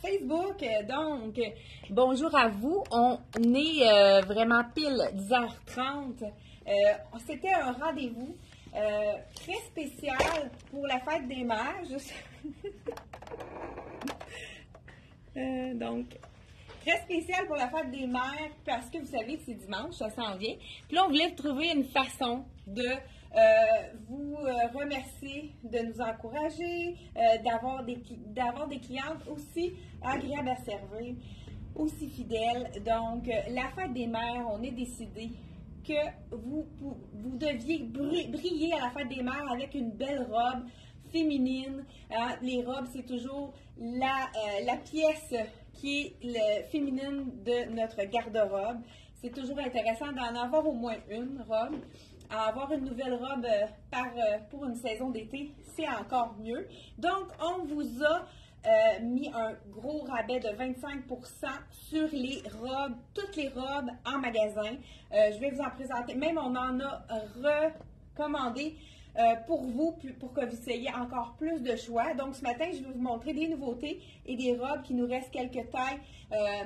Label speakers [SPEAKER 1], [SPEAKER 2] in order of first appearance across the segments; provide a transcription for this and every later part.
[SPEAKER 1] Facebook, donc, bonjour à vous. On est vraiment pile 10h30. C'était un rendez-vous très spécial pour la fête des mères. Donc, très spécial pour la fête des mères parce que vous savez que c'est dimanche, ça s'en vient. Puis là, on voulait trouver une façon de vous remercier, de nous encourager, d'avoir des clientes aussi agréables à servir, aussi fidèles. Donc, la fête des mères, on est décidé que vous deviez briller à la fête des mères avec une belle robe féminine. Les robes, c'est toujours la pièce qui est le féminine de notre garde-robe. C'est toujours intéressant d'en avoir au moins une robe. Avoir une nouvelle robe pour une saison d'été, c'est encore mieux. Donc, on vous a mis un gros rabais de 25% sur les robes, toutes les robes en magasin. Je vais vous en présenter. Même, on en a recommandé pour vous, pour que vous ayez encore plus de choix. Donc, ce matin, je vais vous montrer des nouveautés et des robes qui nous restent quelques tailles,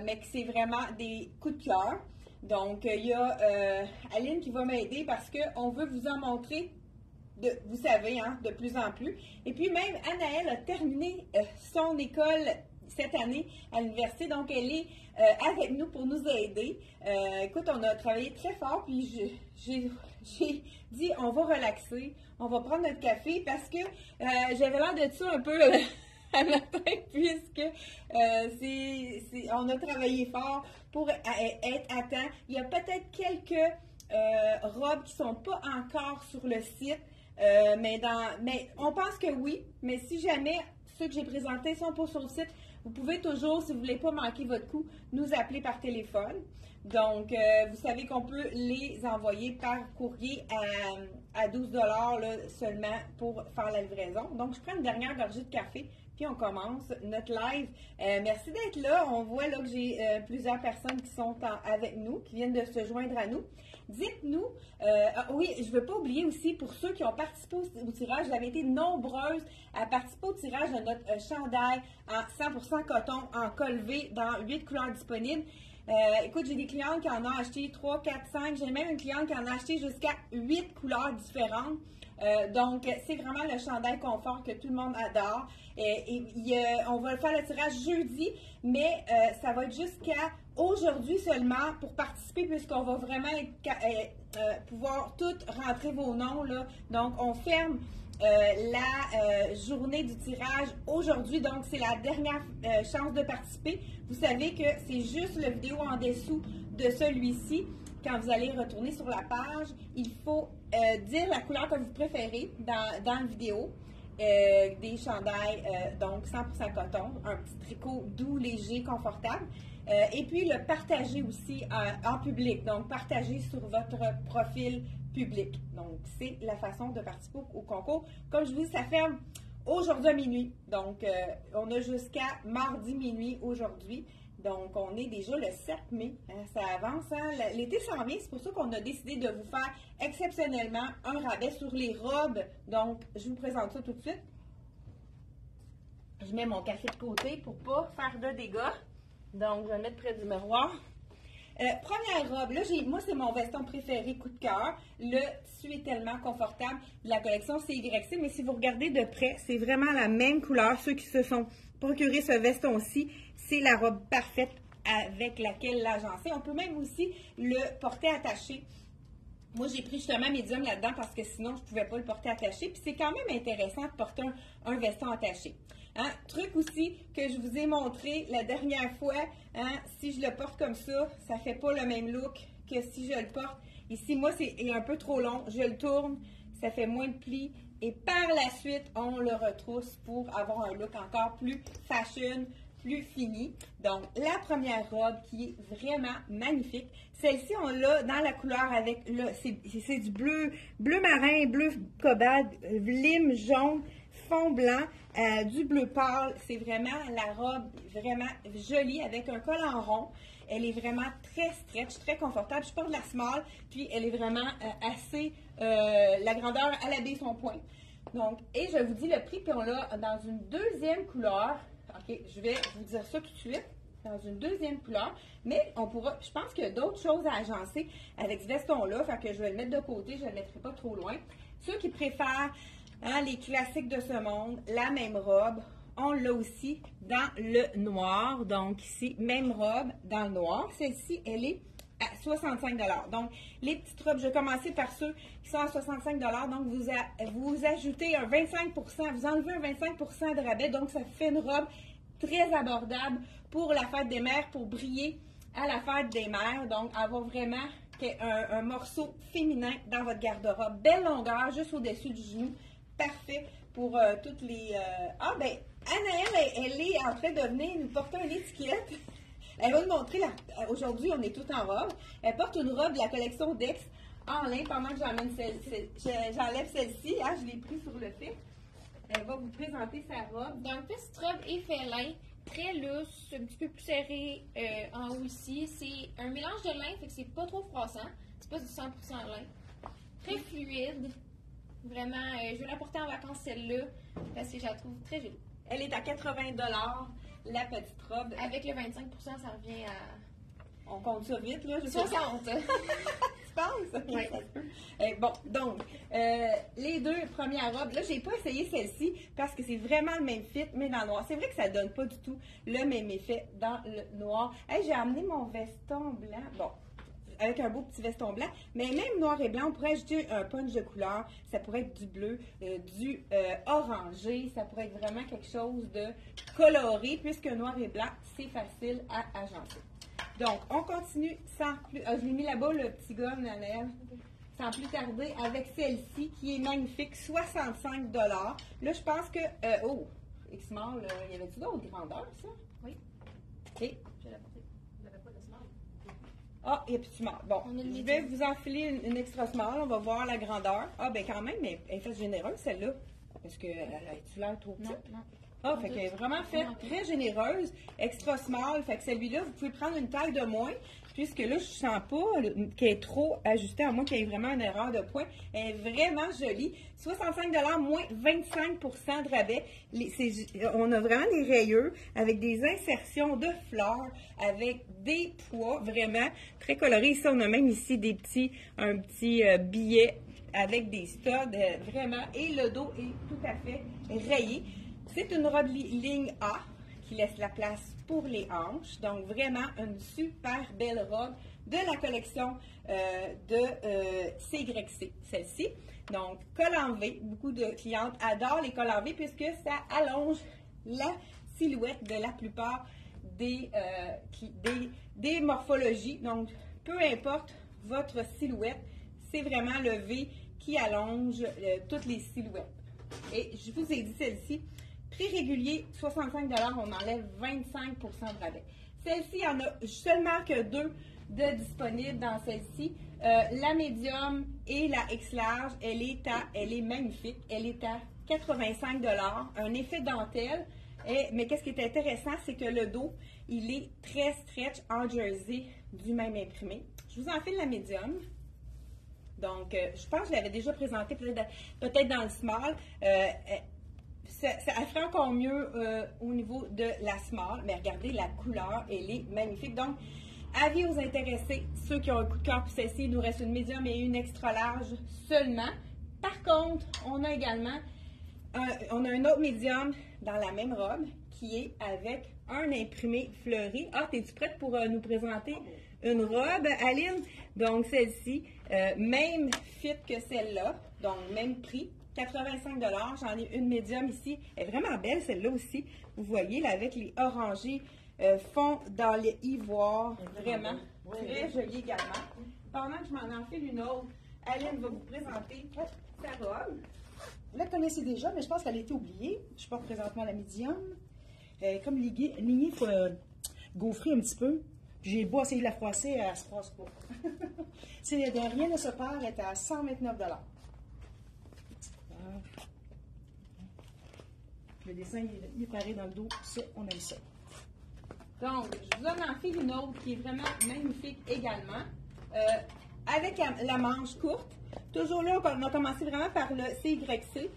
[SPEAKER 1] mais que c'est vraiment des coups de cœur. Donc, il y a Aline qui va m'aider parce qu'on veut vous en montrer, vous savez, de plus en plus. Et puis même, Anaëlle a terminé son école cette année à l'université, donc elle est avec nous pour nous aider. Écoute, on a travaillé très fort, puis j'ai dit, on va relaxer, on va prendre notre café parce que j'avais l'air de ça un peu à matin, puisque on a travaillé fort pour être à temps. Il y a peut-être quelques robes qui ne sont pas encore sur le site, mais on pense que oui. Mais si jamais ceux que j'ai présentés ne sont pas sur le site, vous pouvez toujours, si vous ne voulez pas manquer votre coup, nous appeler par téléphone. Donc, vous savez qu'on peut les envoyer par courrier à 12 $ là, seulement pour faire la livraison. Donc, je prends une dernière gorgée de café, puis on commence notre live. Merci d'être là. On voit là que j'ai plusieurs personnes qui sont avec nous, qui viennent de se joindre à nous. Dites-nous, oui, je ne veux pas oublier aussi, pour ceux qui ont participé au tirage, vous avez été nombreuses à participer au tirage de notre chandail en 100% coton en col V dans 8 couleurs disponibles. Écoute, j'ai des clientes qui en ont acheté 3, 4, 5. J'ai même une cliente qui en a acheté jusqu'à 8 couleurs différentes. Donc, c'est vraiment le chandail confort que tout le monde adore. On va faire le tirage jeudi, mais ça va être jusqu'à aujourd'hui seulement pour participer, puisqu'on va vraiment pouvoir toutes rentrer vos noms, là. Donc, on ferme la journée du tirage aujourd'hui, donc c'est la dernière chance de participer. Vous savez que c'est juste la vidéo en dessous de celui-ci. Quand vous allez retourner sur la page, il faut dire la couleur que vous préférez dans la vidéo. Des chandails, donc 100% coton, un petit tricot doux, léger, confortable. Et puis le partager aussi en public, donc partager sur votre profil public. Donc, c'est la façon de participer au concours. Comme je vous dis, ça ferme aujourd'hui à minuit. Donc, on a jusqu'à mardi minuit aujourd'hui. Donc, on est déjà le 7 mai. Ça avance. L'été s'en vient. C'est pour ça qu'on a décidé de vous faire exceptionnellement un rabais sur les robes. Donc, je vous présente ça tout de suite. Je mets mon café de côté pour ne pas faire de dégâts. Donc, je vais le mettre près du miroir. Première robe, là, moi, c'est mon veston préféré, coup de cœur. Le tissu est tellement confortable de la collection CYC, mais si vous regardez de près, c'est vraiment la même couleur. Ceux qui se sont procurés ce veston-ci, c'est la robe parfaite avec laquelle l'agencer. On peut même aussi le porter attaché. Moi, j'ai pris justement médium là-dedans parce que sinon, je ne pouvais pas le porter attaché. Puis c'est quand même intéressant de porter un veston attaché. Truc aussi que je vous ai montré la dernière fois, si je le porte comme ça ne fait pas le même look que si je le porte. Ici, moi, c'est un peu trop long. Je le tourne, ça fait moins de plis. Et par la suite, on le retrousse pour avoir un look encore plus fashion, plus fini. Donc, la première robe qui est vraiment magnifique. Celle-ci, on l'a dans la couleur avec, c'est du bleu marin, bleu cobalt, lime jaune, fond blanc, du bleu pâle. C'est vraiment la robe vraiment jolie avec un col en rond. Elle est vraiment très stretch, très confortable. Je porte la small, puis elle est vraiment assez, la grandeur à la baie son point. Donc, et je vous dis le prix, puis on l'a dans une deuxième couleur. OK, je vais vous dire ça tout de suite dans une deuxième couleur, mais on pourra, je pense qu'il y a d'autres choses à agencer avec ce veston-là, fait que je vais le mettre de côté, je ne le mettrai pas trop loin. Ceux qui préfèrent les classiques de ce monde, la même robe, on l'a aussi dans le noir, donc ici, même robe dans le noir. Celle-ci, elle est à 65 $. Donc, les petites robes, je vais commencer par ceux qui sont à 65 $. Donc, vous ajoutez un 25 vous enlevez un 25 de rabais. Donc, ça fait une robe très abordable pour la fête des mères, pour briller à la fête des mères. Donc, avoir vraiment un morceau féminin dans votre garde-robe. Belle longueur, juste au-dessus du genou. Parfait pour toutes les... Ah, ben, Anaëlle, elle est en train de venir nous porter une étiquette. Elle va nous montrer, aujourd'hui, on est tout en robe. Elle porte une robe de la collection Dex en lin pendant que j'enlève celle-ci. Ah, je l'ai pris sur le fait. Elle va vous présenter sa robe.
[SPEAKER 2] Donc, petite robe effet lin, très lousse, un petit peu plus serré en haut ici. C'est un mélange de lin, fait que c'est pas trop froissant. C'est pas du 100% lin. Très fluide. Vraiment, je vais la porter en vacances celle-là parce que je la trouve très jolie.
[SPEAKER 1] Elle est à 80 $, la petite robe.
[SPEAKER 2] Avec le 25 ça revient à...
[SPEAKER 1] On compte ça vite, là.
[SPEAKER 2] 60.
[SPEAKER 1] Tu penses?
[SPEAKER 2] Oui.
[SPEAKER 1] Bon, donc, les deux premières robes, là, j'ai pas essayé celle-ci parce que c'est vraiment le même fit, mais dans le noir. C'est vrai que ça donne pas du tout le même effet dans le noir. Hey, j'ai amené mon veston blanc. Bon, avec un beau petit veston blanc, mais même noir et blanc, on pourrait ajouter un punch de couleur. Ça pourrait être du bleu, du orangé. Ça pourrait être vraiment quelque chose de coloré, puisque noir et blanc, c'est facile à agencer. Donc, on continue sans plus... je l'ai mis là-bas, le petit gomme à lèvres. Sans plus tarder, avec celle-ci, qui est magnifique, 65 $. Là, je pense que... oh, X-Mall, y avait-tu d'autres grandeurs, ça?
[SPEAKER 2] Oui.
[SPEAKER 1] Et...
[SPEAKER 2] Je l'ai porté. Vous n'avez pas de small.
[SPEAKER 1] Ah, il n'y a plus de small. Bon, je vais vous enfiler une extra small. On va voir la grandeur. Ah, ben quand même, mais elle est faite généreuse, celle-là. Parce que tu l'air trop petite?
[SPEAKER 2] Non.
[SPEAKER 1] Ah, fait qu'elle est vraiment faite très généreuse. Extra small. Fait que celui-là, vous pouvez prendre une taille de moins. Puisque là, je sens pas qu'elle est trop ajustée, à moins qu'il y ait vraiment une erreur de point. Elle est vraiment jolie. 65 $, moins 25 de rabais. On a vraiment des rayures avec des insertions de fleurs, avec des pois vraiment très colorés. Ici, on a même ici un petit billet avec des studs, vraiment. Et le dos est tout à fait rayé. C'est une robe ligne A qui laisse la place pour les hanches. Donc, vraiment une super belle robe de la collection de CYC, celle-ci. Donc, col en V. Beaucoup de clientes adorent les cols en V puisque ça allonge la silhouette de la plupart des morphologies. Donc, peu importe votre silhouette, c'est vraiment le V qui allonge toutes les silhouettes. Et je vous ai dit celle-ci, prix régulier, 65 $, on enlève 25 de rabais. Celle-ci, il y en a seulement que deux de disponibles dans celle-ci. La médium et la X large, elle est magnifique. Elle est à 85 $, un effet dentelle. Mais qu'est-ce qui est intéressant, c'est que le dos, il est très stretch en jersey du même imprimé. Je vous enfile la médium. Donc, je pense que je l'avais déjà présenté peut-être dans le small. Elle ferait encore mieux au niveau de la small, mais regardez la couleur, elle est magnifique. Donc, avis aux intéressés, ceux qui ont un coup de cœur pour celle-ci, il nous reste une médium et une extra large seulement. Par contre, on a également un autre médium dans la même robe qui est avec un imprimé fleuri. Ah, es-tu prête pour nous présenter une robe, Aline? Donc, celle-ci, même fit que celle-là, donc même prix. 85 $. J'en ai une médium ici. Elle est vraiment belle, celle-là aussi. Vous voyez, là, avec les orangés fond dans les ivoires. Vraiment très jolie également. Pendant que je m'en enfile une autre, Aline va vous présenter sa robe.
[SPEAKER 3] Vous la connaissez déjà, mais je pense qu'elle a été oubliée. Je porte présentement la médium. Comme lignée, il faut gaufrer un petit peu. J'ai beau essayer de la froisser, elle ne se froisse pas. Rien ne se perd, elle est à 129 $. Le dessin il est pareil dans le dos, ça, on aime ça.
[SPEAKER 1] Donc, je vous en enfile une autre qui est vraiment magnifique également, avec la manche courte. Toujours là, on a commencé vraiment par le CYC.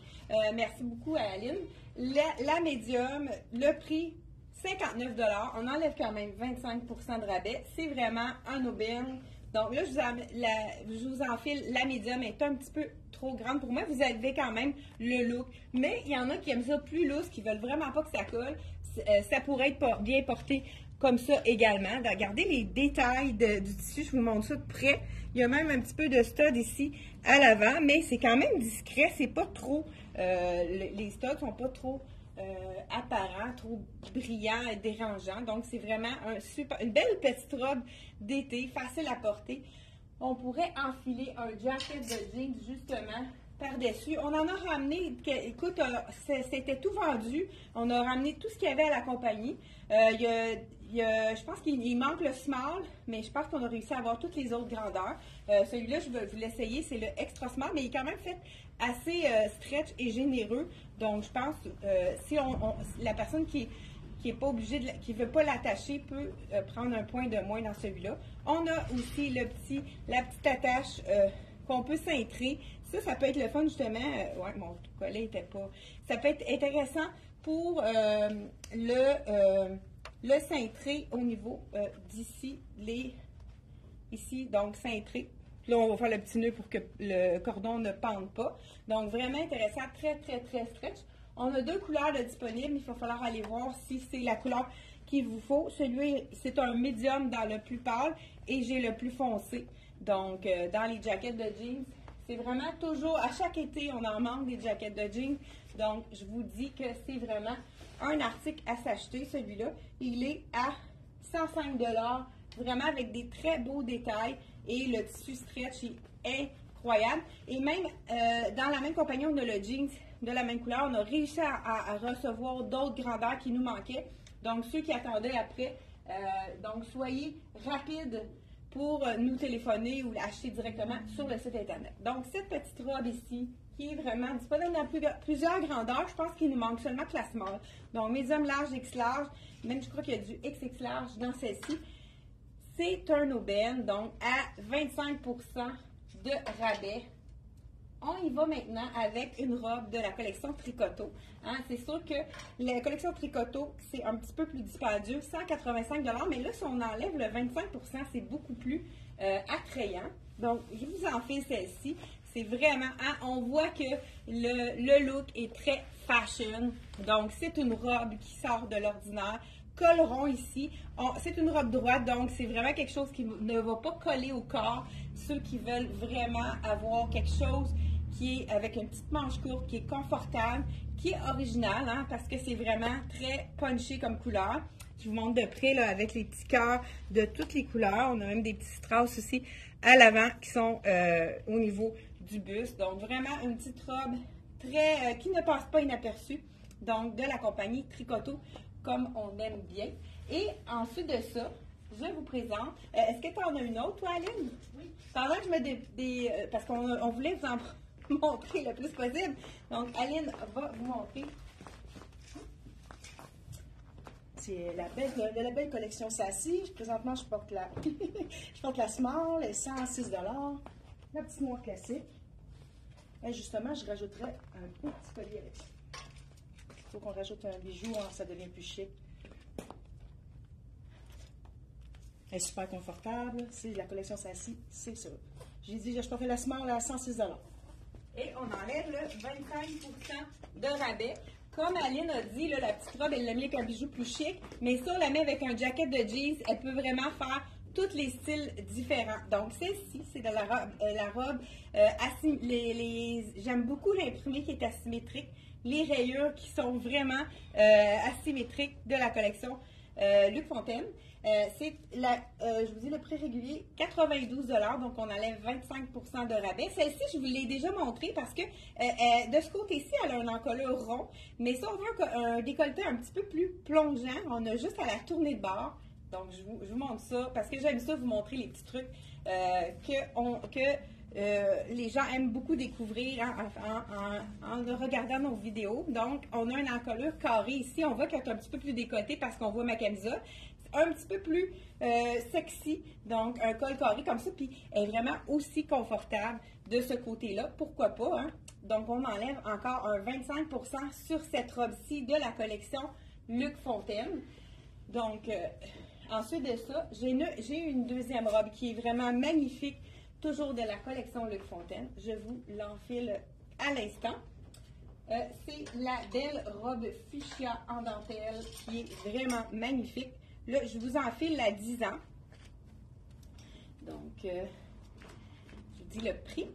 [SPEAKER 1] Merci beaucoup à Aline. La médium, le prix 59 $. On enlève quand même 25 % de rabais. C'est vraiment un aubaine. Donc là, je vous enfile la médium. Elle est un petit peu trop grande pour moi. Vous avez quand même le look. Mais il y en a qui aiment ça plus loose, qui veulent vraiment pas que ça colle. Ça pourrait être bien porté comme ça également. Regardez les détails du tissu. Je vous montre ça de près. Il y a même un petit peu de stud ici à l'avant, mais c'est quand même discret. C'est pas trop... les studs sont pas trop... apparent, trop brillant et dérangeant. Donc, c'est vraiment une belle petite robe d'été, facile à porter. On pourrait enfiler un jacket de jeans, justement, par-dessus. On en a ramené, écoute, c'était tout vendu. On a ramené tout ce qu'il y avait à la compagnie. Je pense qu'il manque le small, mais je pense qu'on a réussi à avoir toutes les autres grandeurs. Celui-là, je vais vous l'essayer, c'est le extra small, mais il est quand même fait assez stretch et généreux. Donc, je pense si la personne qui est pas obligée, qui ne veut pas l'attacher, peut prendre un point de moins dans celui-là. On a aussi la petite attache qu'on peut cintrer. Ça peut être le fun, justement. Ouais, mon collet n'était pas... Ça peut être intéressant pour le cintrer au niveau d'ici, ici, donc cintré. Là, on va faire le petit nœud pour que le cordon ne pende pas. Donc, vraiment intéressant, très, très, très stretch. On a 2 couleurs de disponibles. Il va falloir aller voir si c'est la couleur qu'il vous faut. Celui, c'est un médium dans le plus pâle et j'ai le plus foncé. Donc, dans les jackets de jeans, c'est vraiment toujours, à chaque été, on en manque des jackets de jeans. Donc, je vous dis que c'est vraiment un article à s'acheter. Celui-là, il est à 105 $, vraiment avec des très beaux détails. Et le tissu stretch est incroyable. Et même dans la même compagnie, on a le jeans de la même couleur. On a réussi à recevoir d'autres grandeurs qui nous manquaient. Donc, ceux qui attendaient après, donc soyez rapides pour nous téléphoner ou l'acheter directement sur le site Internet. Donc, cette petite robe ici, qui est vraiment disponible dans plusieurs grandeurs, je pense qu'il nous manque seulement que la small. Donc, médium large, X large, même je crois qu'il y a du XX large dans celle-ci. C'est un aubaine, donc à 25 % de rabais. On y va maintenant avec une robe de la collection Tricoto. Hein, c'est sûr que la collection Tricoto, c'est un petit peu plus dispendieux, 185 $, mais là, si on enlève le 25 %, c'est beaucoup plus attrayant. Donc, je vous en file celle-ci. C'est vraiment, hein, on voit que le look est très fashion. Donc, c'est une robe qui sort de l'ordinaire. Col rond ici. C'est une robe droite, donc c'est vraiment quelque chose qui ne va pas coller au corps. Ceux qui veulent vraiment avoir quelque chose qui est avec une petite manche courte, qui est confortable, qui est original, hein, parce que c'est vraiment très punché comme couleur. Je vous montre de près là, avec les petits cœurs de toutes les couleurs. On a même des petits strass aussi à l'avant qui sont au niveau du buste. Donc vraiment une petite robe très qui ne passe pas inaperçue. Donc de la compagnie Tricoto, comme on aime bien. Et ensuite de ça, je vous présente. Est-ce que tu en as une autre, toi, Aline? Oui. Pendant que je mets parce qu'on voulait vous en montrer le plus possible. Donc, Aline va vous montrer.
[SPEAKER 3] C'est la belle collection Sassy. Présentement, je porte la small, elle est 106 $. La petite noire classique. Et justement, je rajouterais un beau petit collier avec ça. Il faut qu'on rajoute un bijou, hein, ça devient plus chic. Elle est super confortable. C'est la collection Sassy, c'est ça. J'ai dit, je portais la small à 106 $.
[SPEAKER 1] Et on enlève le 25 % de rabais. Comme Aline a dit, là, la petite robe, elle l'a mis avec un bijou plus chic, mais ça, on la met avec un jacket de jeans. Elle peut vraiment faire tous les styles différents. Donc, celle-ci, c'est de la robe j'aime beaucoup l'imprimé qui est asymétrique. Les rayures qui sont vraiment asymétriques de la collection Luc Fontaine. Je vous dis le prix régulier, 92 $, donc on enlève 25 % de rabais. Celle-ci, je vous l'ai déjà montrée parce que de ce côté-ci, elle a un encolure rond, mais si on veut un décolleté un petit peu plus plongeant, on a juste à la tourner de bord. Donc, je vous montre ça parce que j'aime ça vous montrer les petits trucs que les gens aiment beaucoup découvrir en regardant nos vidéos. Donc, on a une encolure carrée ici. On voit qu'elle est un petit peu plus décolletée parce qu'on voit ma camisole. Un petit peu plus sexy, donc un col carré comme ça, puis elle est vraiment aussi confortable de ce côté-là. Pourquoi pas, hein? Donc, on enlève encore un 25 % sur cette robe-ci de la collection Luc Fontaine. Donc, ensuite de ça, j'ai une deuxième robe qui est vraiment magnifique, toujours de la collection Luc Fontaine. Je vous l'enfile à l'instant. C'est la belle robe fuchsia en dentelle qui est vraiment magnifique. Là, je vous enfile la 10 ans. Donc, je vous dis le prix.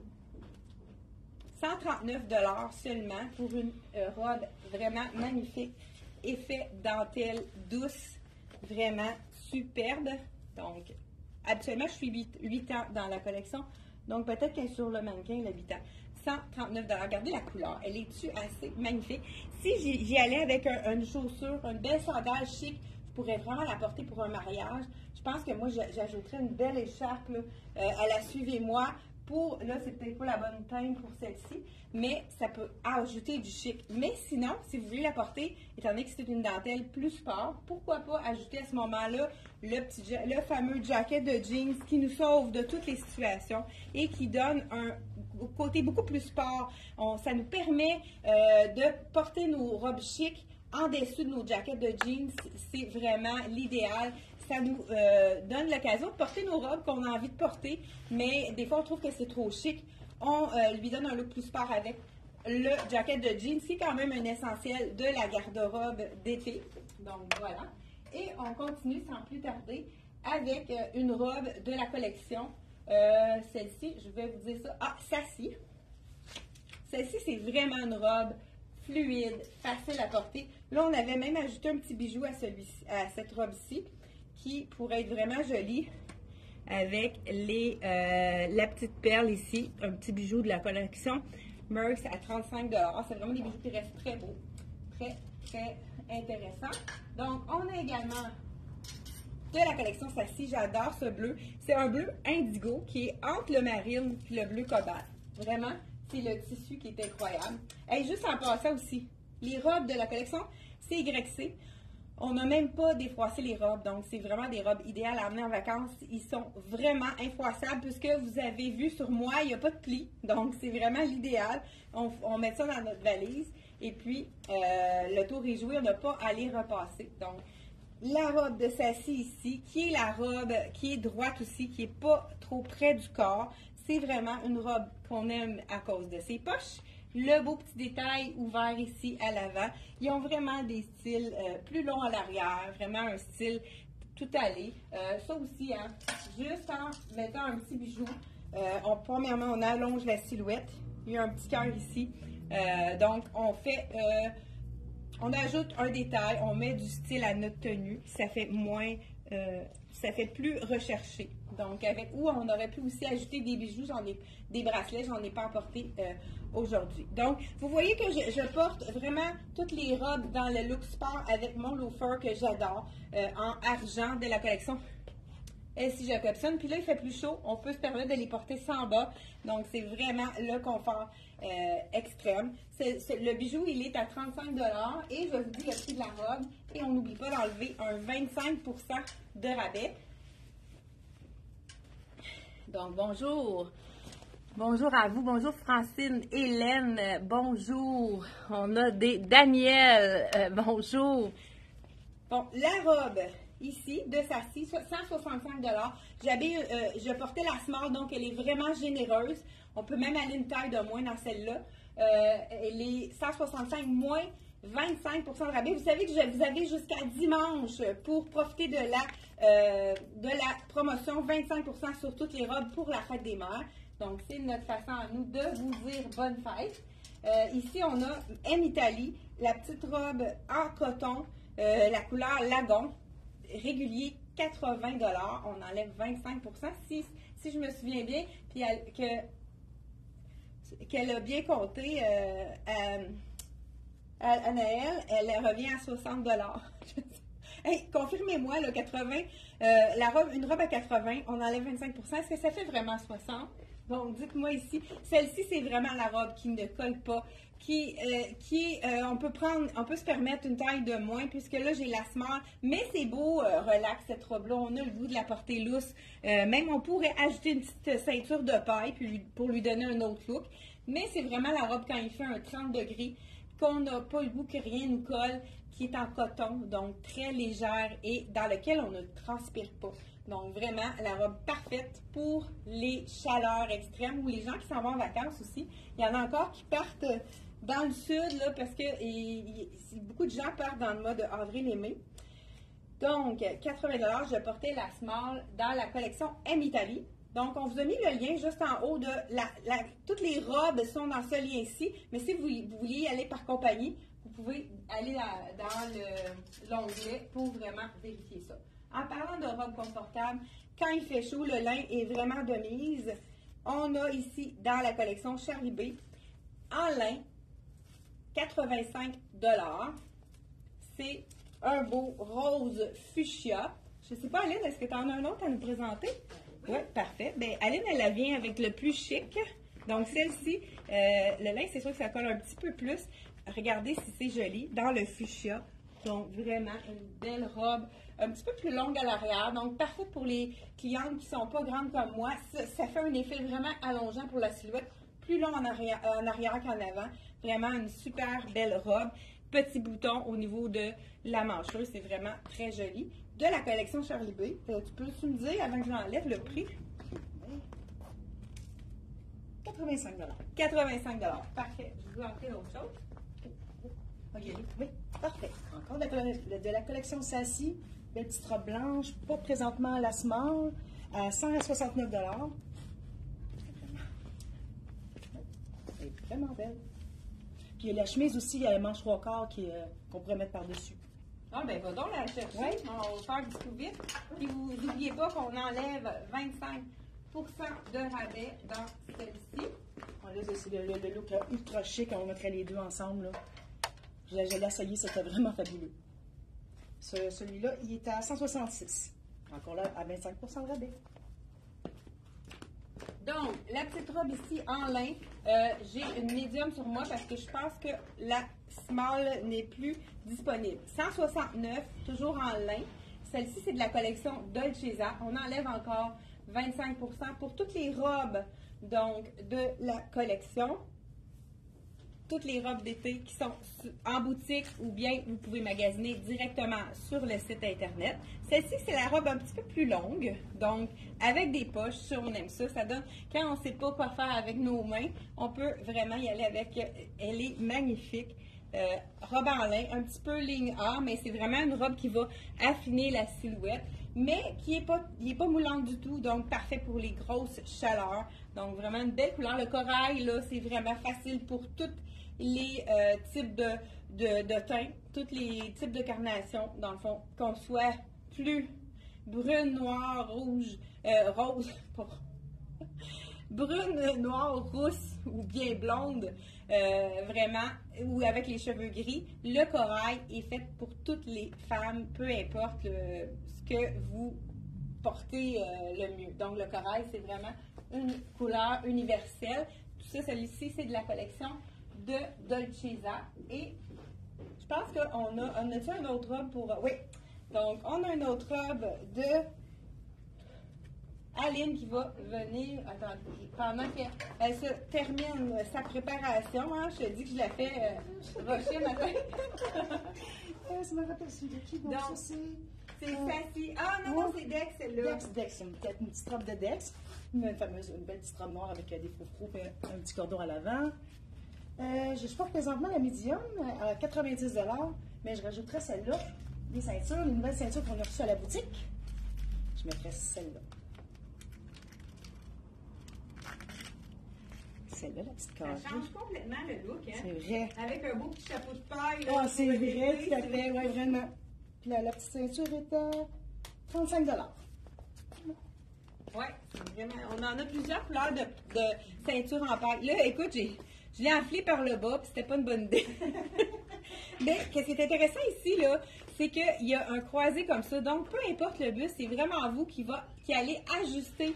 [SPEAKER 1] 139 $ seulement pour une robe vraiment magnifique. Effet dentelle douce, vraiment superbe. Donc, habituellement, je suis 8 ans dans la collection. Donc, peut-être qu'elle est sur le mannequin, le 8 ans. 139 $. Regardez la couleur. Elle est-tu assez magnifique? Si j'y allais avec une chaussure, une belle sandale chic, je pourrais vraiment la porter pour un mariage. Je pense que moi, j'ajouterais une belle écharpe là, à la suivez-moi. Là, c'est peut-être pas la bonne taille pour celle-ci, mais ça peut ajouter du chic. Mais sinon, si vous voulez la porter, étant donné que c'est une dentelle plus sport, pourquoi pas ajouter à ce moment-là le fameux jacket de jeans qui nous sauve de toutes les situations et qui donne un côté beaucoup plus sport. Ça nous permet de porter nos robes chic en dessous de nos jackets de jeans. C'est vraiment l'idéal. Ça nous donne l'occasion de porter nos robes qu'on a envie de porter, mais des fois on trouve que c'est trop chic. On lui donne un look plus sport avec le jacket de jeans, qui est quand même un essentiel de la garde-robe d'été. Donc voilà. Et on continue sans plus tarder avec une robe de la collection. Celle-ci, je vais vous dire ça. Ah, Sassy. Celle-ci, c'est vraiment une robe fluide, facile à porter. Là, on avait même ajouté un petit bijou à cette robe-ci, qui pourrait être vraiment jolie avec la petite perle ici, un petit bijou de la collection Merx à 35 $. C'est vraiment des bijoux qui restent très beaux, très, très intéressants. Donc, on a également de la collection Sassy. J'adore ce bleu. C'est un bleu indigo qui est entre le marine et le bleu cobalt. Vraiment, c'est le tissu qui est incroyable. Et juste en passant aussi, les robes de la collection CYC, on n'a même pas défroissé les robes, donc c'est vraiment des robes idéales à amener en vacances. Ils sont vraiment infroissables puisque vous avez vu sur moi, il n'y a pas de plis, donc c'est vraiment l'idéal. On met ça dans notre valise et puis le tour est joué, on n'a pas à les repasser. Donc, la robe de Sassy ici, qui est la robe qui est droite aussi, qui n'est pas trop près du corps. C'est vraiment une robe qu'on aime à cause de ses poches. Le beau petit détail ouvert ici à l'avant. Ils ont vraiment des styles plus longs à l'arrière, vraiment un style tout allé. Ça aussi, hein, juste en mettant un petit bijou, premièrement, on allonge la silhouette. Il y a un petit cœur ici. Donc, on ajoute un détail, on met du style à notre tenue. Ça fait ça fait plus recherché. Donc, on aurait pu aussi ajouter des bijoux, des bracelets, j'en ai pas apporté aujourd'hui. Donc, vous voyez que je porte vraiment toutes les robes dans le look sport avec mon loafer que j'adore, en argent de la collection Elsie Jacobson. Puis là, il fait plus chaud, on peut se permettre de les porter sans bas. Donc, c'est vraiment le confort extrême. Le bijou, il est à 35 $ et je vous dis le prix de la robe. Et on n'oublie pas d'enlever un 25 % de rabais. Donc, bonjour. Bonjour à vous. Bonjour Francine, Hélène, bonjour. On a Daniel, bonjour. Bon, la robe ici de Sassy, 165 $. Je portais la small, donc elle est vraiment généreuse. On peut même aller une taille de moins dans celle-là. Elle est 165 moins 25 % de rabais. Vous savez que vous avez jusqu'à dimanche pour profiter de la promotion 25 % sur toutes les robes pour la fête des mères. Donc, c'est notre façon à nous de vous dire bonne fête. Ici, on a M Italie, la petite robe en coton, la couleur lagon, régulier 80 $. On enlève 25 % si je me souviens bien, puis qu'elle a bien compté à Noël, elle revient à 60 $. Hey, confirmez-moi, là, 80, une robe à 80, on enlève 25 %. Est-ce que ça fait vraiment 60? Donc, dites-moi ici. Celle-ci, c'est vraiment la robe qui ne colle pas, on peut se permettre une taille de moins, puisque là, j'ai la small, mais c'est beau, relax, cette robe-là. On a le goût de la porter lousse. Même, on pourrait ajouter une petite ceinture de paille pour lui donner un autre look. Mais c'est vraiment la robe quand il fait un 30 degrés, qu'on n'a pas le goût que rien nous colle, qui est en coton, donc très légère et dans lequel on ne transpire pas. Donc vraiment, la robe parfaite pour les chaleurs extrêmes ou les gens qui s'en vont en vacances aussi. Il y en a encore qui partent dans le sud, là, parce que beaucoup de gens partent dans le mois de avril et mai. Donc, 80 $, je portais la small dans la collection M Italie. Donc, on vous a mis le lien juste en haut de toutes les robes sont dans ce lien-ci. Mais si vous vouliez aller par compagnie, vous pouvez aller dans l'onglet pour vraiment vérifier ça. En parlant de robes confortables, quand il fait chaud, le lin est vraiment de mise. On a ici dans la collection Charlie B en lin 85 $. C'est un beau rose fuchsia. Je ne sais pas, Aline, est-ce que tu en as un autre à nous présenter? Oui, parfait. Bien, Aline, elle la vient avec le plus chic. Donc, celle-ci, le lin, c'est sûr que ça colle un petit peu plus. Regardez si c'est joli. Dans le fuchsia. Donc, vraiment, une belle robe. Un petit peu plus longue à l'arrière. Donc, parfaite pour les clientes qui ne sont pas grandes comme moi. Ça fait un effet vraiment allongeant pour la silhouette. Plus long en arrière qu'en avant. Vraiment une super belle robe. Petit bouton au niveau de la mancheuse. C'est vraiment très joli. De la collection Charlie B. Tu peux-tu me dire, avant que j'enlève le prix?
[SPEAKER 3] 85 $.
[SPEAKER 1] 85 $. Parfait. Je vous en prie d'autre chose.
[SPEAKER 3] OK. Oui, parfait. Encore de la collection Sassy. Belle petite robe blanche. Pas présentement à la small. À 169 $. Elle est vraiment belle. Puis la chemise aussi, elle manche 3/4 qu'on pourrait mettre par-dessus.
[SPEAKER 1] Ah, ben, va donc la chercher.
[SPEAKER 3] Ouais.
[SPEAKER 1] On va faire du coup vite. Puis, vous n'oubliez pas qu'on enlève 25 % de rabais dans celle-ci.
[SPEAKER 3] Là, c'est le look ultra chic. On mettrait les deux ensemble. Là. Je l'ai essayé, c'était vraiment fabuleux. Celui-là, il est à 166. Encore là, à 25 % de rabais.
[SPEAKER 1] Donc, la petite robe ici en lin, j'ai une médium sur moi parce que je pense que la small n'est plus disponible. 169, toujours en lin. Celle-ci, c'est de la collection Dolcezza. On enlève encore 25 % pour toutes les robes donc de la collection. Toutes les robes d'été qui sont en boutique ou bien vous pouvez magasiner directement sur le site internet. Celle-ci, c'est la robe un petit peu plus longue, donc avec des poches, si on aime ça. Ça donne, quand on ne sait pas quoi faire avec nos mains, on peut vraiment y aller avec. Elle est magnifique. Robe en lin, un petit peu ligne A, mais c'est vraiment une robe qui va affiner la silhouette, mais qui n'est pas moulante du tout, donc parfait pour les grosses chaleurs. Donc vraiment une belle couleur. Le corail, là, c'est vraiment facile pour toutes les types de teint, tous les types de carnation, dans le fond, qu'on soit plus brune, noire, rouge, rose, brune, noire, rousse ou bien blonde, vraiment, ou avec les cheveux gris, le corail est fait pour toutes les femmes, peu importe ce que vous portez le mieux. Donc le corail, c'est vraiment une couleur universelle. Tout ça, celui-ci, c'est de la collection de Dolcezza. Et je pense qu'on a une autre robe pour... oui. Donc, on a une autre robe de Aline qui va venir... Attendez, pendant qu'elle se termine sa préparation, hein, je te dis que je la fais rusher matin.
[SPEAKER 3] Ça me rappelle celui de qui? Donc, ça,
[SPEAKER 1] c'est Sassy. Ah non, c'est Dex, celle-là.
[SPEAKER 3] Dex, c'est peut-être une petite robe de Dex. Une belle petite robe noire avec des froufrous et un petit cordon à l'avant. Je porte présentement la médium à 90 $, mais je rajouterais celle-là, les ceintures, les nouvelles ceintures qu'on a reçues à la boutique. Je mettrais celle-là. Celle-là, la petite cage.
[SPEAKER 1] Ça change complètement le look, hein?
[SPEAKER 3] C'est vrai.
[SPEAKER 1] Avec un beau petit chapeau de paille.
[SPEAKER 3] Ah, c'est vrai, tout à fait, oui, vraiment. Puis la petite ceinture est à 35 $.
[SPEAKER 1] Oui, vraiment. On en a plusieurs couleurs de ceinture en paille. Là, écoute, je l'ai enflé par le bas, puis c'était pas une bonne idée. Mais ce qui est intéressant ici, là, c'est qu'il y a un croisé comme ça. Donc, peu importe le bus, c'est vraiment vous qui allez ajuster.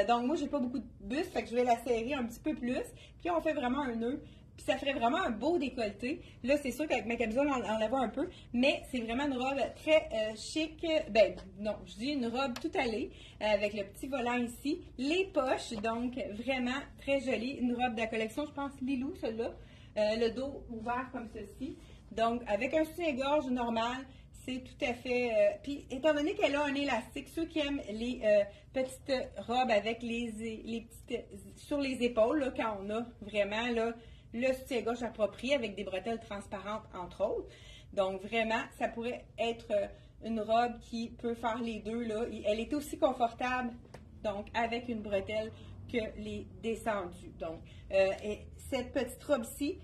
[SPEAKER 1] Donc, moi, j'ai pas beaucoup de bus, fait que je vais la serrer un petit peu plus. Puis, on fait vraiment un nœud. Puis, ça ferait vraiment un beau décolleté. Là, c'est sûr qu'avec ma camisole, on la voit un peu. Mais c'est vraiment une robe très chic. Ben, non, je dis une robe tout allée, avec le petit volant ici. Les poches, donc, vraiment très jolie. Une robe de la collection, je pense, Lilou, celle-là. Le dos ouvert comme ceci. Donc, avec un soutien-gorge normal, c'est tout à fait... puis, étant donné qu'elle a un élastique, ceux qui aiment les petites robes avec les petites... sur les épaules, là, quand on a vraiment là, le soutien-gorge approprié avec des bretelles transparentes, entre autres. Donc, vraiment, ça pourrait être une robe qui peut faire les deux, là. Elle est aussi confortable, donc, avec une bretelle que les descendues. Donc, cette petite robe-ci,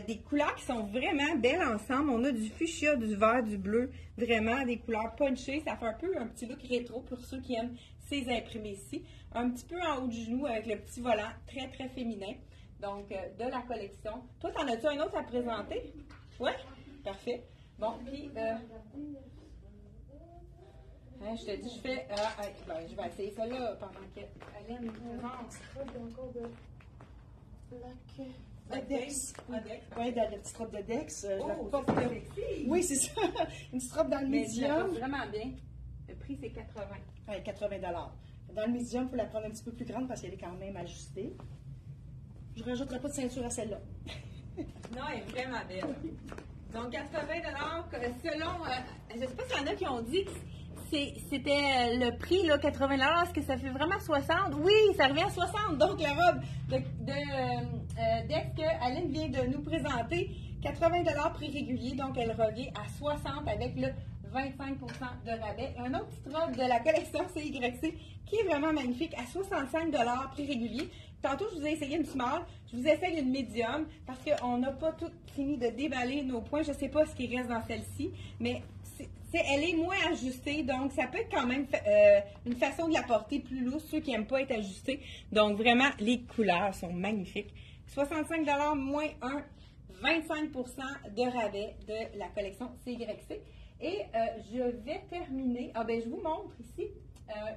[SPEAKER 1] des couleurs qui sont vraiment belles ensemble. On a du fuchsia, du vert, du bleu, vraiment des couleurs punchées. Ça fait un peu un petit look rétro pour ceux qui aiment ces imprimés-ci. Un petit peu en haut du genou avec le petit volant, très, très féminin. Donc, de la collection. Toi, t'en as-tu un autre à présenter? Oui? Parfait. Bon, puis, je te dis, je fais, je vais essayer ça là pendant que Hélène nous présente.
[SPEAKER 3] Dex. Oui, la petite robe de Dex.
[SPEAKER 1] Oh,
[SPEAKER 3] la porte
[SPEAKER 1] c'est sexy.
[SPEAKER 3] Oui, c'est ça. Une petite robe dans le
[SPEAKER 1] Mais je la porte
[SPEAKER 3] médium.
[SPEAKER 1] vraiment bien. Le prix, c'est 80.
[SPEAKER 3] Ouais, 80 Dans le médium, il faut la prendre un petit peu plus grande parce qu'elle est quand même ajustée. Je ne rajouterai pas de ceinture à celle-là.
[SPEAKER 1] Non, elle est vraiment belle. Donc, 80 selon... je ne sais pas s'il y en a qui ont dit que c'était le prix, là, 80 est-ce que ça fait vraiment 60? Oui, ça revient à 60. Donc, la robe Dex que Aline vient de nous présenter, 80 prix régulier. Donc, elle revient à 60 avec le 25 de rabais. Un autre petite robe de la collection CYC qui est vraiment magnifique à 65 prix régulier. Tantôt, je vous ai essayé une small, je vous essaye une medium parce qu'on n'a pas tout fini de déballer nos points. Je ne sais pas ce qui reste dans celle-ci, mais elle est moins ajustée, donc ça peut être quand même une façon de la porter plus lourde, ceux qui n'aiment pas être ajustés. Donc vraiment, les couleurs sont magnifiques. 65 moins 1, 25 de rabais de la collection CYC. Et je vais terminer, je vous montre ici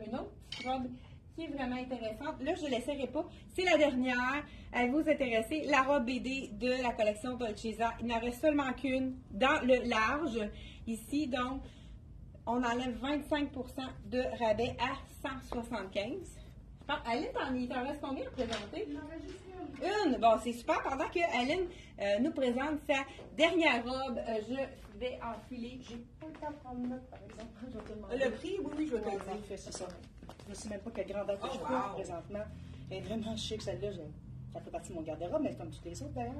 [SPEAKER 1] une autre robe qui est vraiment intéressante. Là, je ne l'essaierai pas. C'est la dernière. Elle vous intéresser. La robe BD de la collection Dolcezza. Il n'en reste seulement qu'une dans le large. Ici, donc, on enlève 25 de rabais à 175. Aline, il t'en reste combien à présenter? Il en reste juste une. Bon, c'est super. Pendant que Aline nous présente sa dernière robe, je vais enfiler. J'ai pas le temps de prendre note, par exemple. Je vais te demander. Le prix, oui, je vais te le dire.
[SPEAKER 3] C'est ça. Je ne sais même pas quelle grandeur que je peux présentement. Elle est vraiment chic, celle-là. Ça fait partie de mon garde-robe, mais comme toutes les autres, d'ailleurs.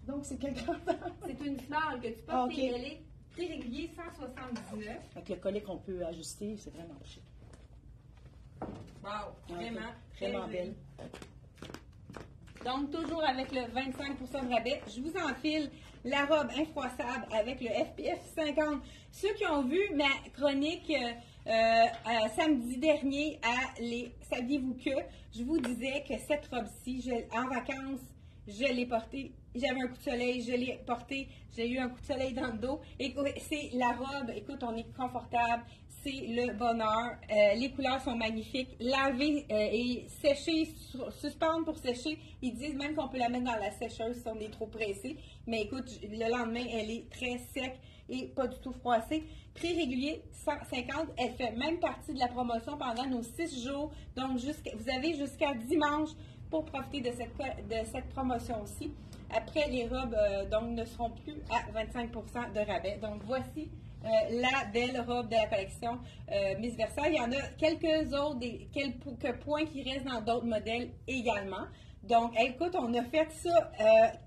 [SPEAKER 3] Donc, c'est quelle grandeur?
[SPEAKER 1] C'est une small que tu portes et prix régulier 179.
[SPEAKER 3] Avec le collet qu'on peut ajuster, c'est vraiment chic.
[SPEAKER 1] Wow, vraiment.
[SPEAKER 3] Vraiment belle.
[SPEAKER 1] Donc, toujours avec le 25 de rabais, je vous enfile la robe infroissable avec le FPF 50. Ceux qui ont vu ma chronique samedi dernier à les Saviez-vous que, je vous disais que cette robe-ci, en vacances, je l'ai portée. J'avais un coup de soleil, je l'ai portée, j'ai eu un coup de soleil dans le dos. Et c'est la robe, écoute, on est confortable, c'est le bonheur. Les couleurs sont magnifiques. Laver et sécher, suspendre pour sécher. Ils disent même qu'on peut la mettre dans la sécheuse si on est trop pressé. Mais écoute, le lendemain, elle est très sec et pas du tout froissée. Prix régulier, 150. Elle fait même partie de la promotion pendant nos 6 jours. Donc, vous avez jusqu'à dimanche pour profiter de cette promotion-ci. Après, les robes donc, ne seront plus à 25 de rabais. Donc, voici la belle robe de la collection Miss Versailles. Il y en a quelques autres, quelques points qui restent dans d'autres modèles également. Donc, écoute, on a fait ça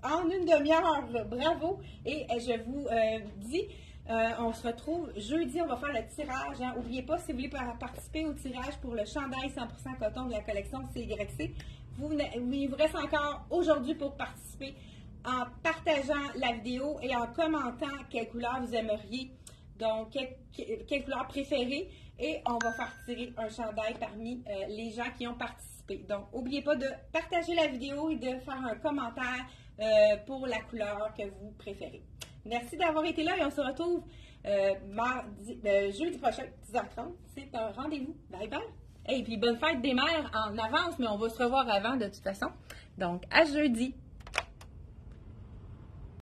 [SPEAKER 1] en une demi-heure. Bravo! Et je vous dis, on se retrouve jeudi, on va faire le tirage. N'oubliez pas, si vous voulez participer au tirage pour le chandail 100% coton de la collection CYC, il vous reste encore aujourd'hui pour participer en partageant la vidéo et en commentant quelle couleur vous aimeriez, donc quelle couleur préférée, et on va faire tirer un chandail parmi les gens qui ont participé. Donc, n'oubliez pas de partager la vidéo et de faire un commentaire pour la couleur que vous préférez. Merci d'avoir été là et on se retrouve jeudi prochain, 10h30. C'est un rendez-vous. Bye bye! Et puis bonne fête des mères en avance, mais on va se revoir avant de toute façon. Donc, à jeudi!